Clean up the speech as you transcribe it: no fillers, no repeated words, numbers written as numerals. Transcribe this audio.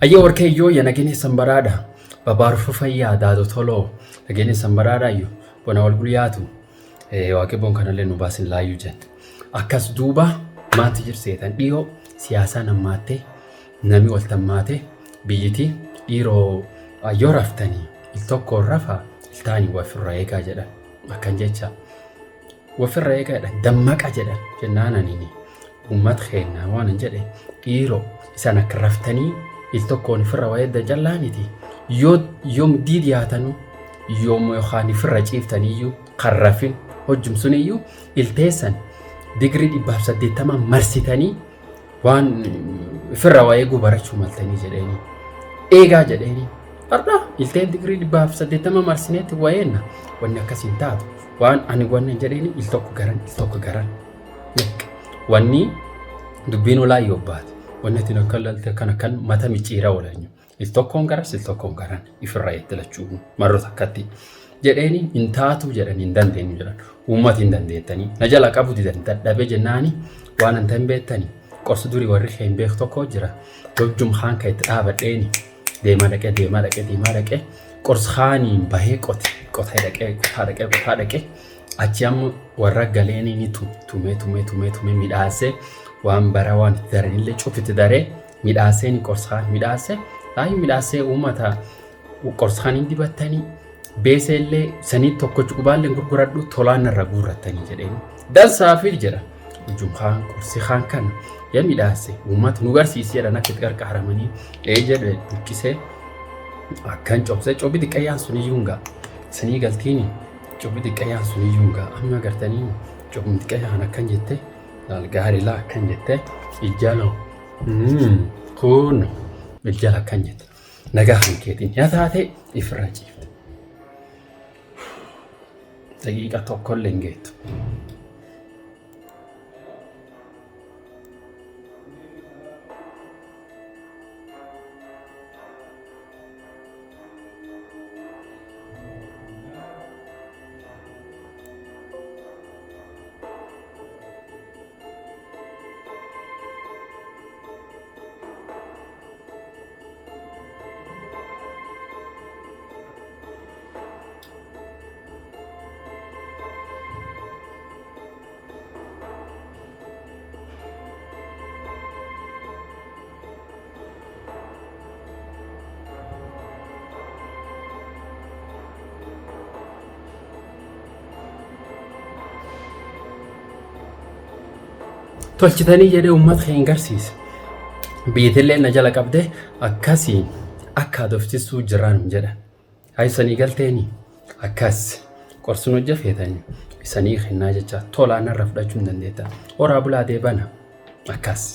Ayyo warkeyyo ya nagini sambaraadha babaarufa fayyaa daadoo toloo nagini sambaraadha ayyo bona wal gulyaatu waaqee boon kanallee nu baasin laayyuu jen akkas duuba maanti jirseetan dhiyoo siyaasaa nammaattee nami waltammaate biyyiti dhiiroo ayyoo raftanii il tokkoon rafa iltaanii wafirra eegaa jedhan akkan jecha wafirra eegaa jedhan dammaqa jedhan jennaananiini ummata keennaa waanan jedhe dhiiroo isan akka raftanii il tokkoon firra wayedda jallaaniti yoom diidiyaatanu yoom yookaan firra ciiftaniyyuu karrafin hojjumsuniyyuu ilteessan digrii 180 marsitanii waan firra wayeeguu barachuu maltanii jedheeni eegaa jedheeni arda ilteen digrii 180 marsineetti wayeenna wanni akkasiin taatu waan ani wannan jedheeni il tokko garan wanni dubbiin olaa yobbaati wannetiin kan mata micciiraa oolanyu il tokkoon garan ifirraa ittilachuu marrota akkatti jedheeni hin taatu jedhanii hin dandeenyu jedhan uummati hin dandeettanii na jala qabu didan dadhabe jennaani waan anta hin beettanii qorsi durii warri hin beeku tokko jira hojjum haan ka itti dhaabadheeni deemaa dhaqee qorsi haaniin bahee qotaa dhaqee achi amma warra galeeni ni tumee midhaasee waan bara waan itti daranillee cufitti daree midhaasee ni qorsaan midhaasee laayi midhaasee uummata qorsaan hin dibattanii beesellee sanii tokkochi qubaalleen gurguradhu tolaan irra guurrattanii jedheen dansaafii jedha ujumkaan qorsi kaan kana yaa midhaasee uummata nu garsiisee jedhan akka itti qarqaaramanii jedhe dukkisee akkan cobsee cobi xiqqayyaan suniyyuu hin ga'a sanii galtiini cobi xiqqayyaan suniyyuu hin ga'a amma gartanii cobi xiqqayyaan akkan jettee gaarilaa akkan jettee ijjala kun ijjala akkan jette nagaa hankeetiin yaa taate ifirra ciifte daqiiqa tokkollee hin geettu. tolchitanii jedhee uummata keenya garsiise biyyattillee na jala qabdee akkasiin akka adoftisuu jiraan jedhan haysanii galteeni akkas qorsuun hojjafeetanii isanii kennaa jecha tolaan irra fudhachuu hin dandeetta horaa bulaa deebana akkas.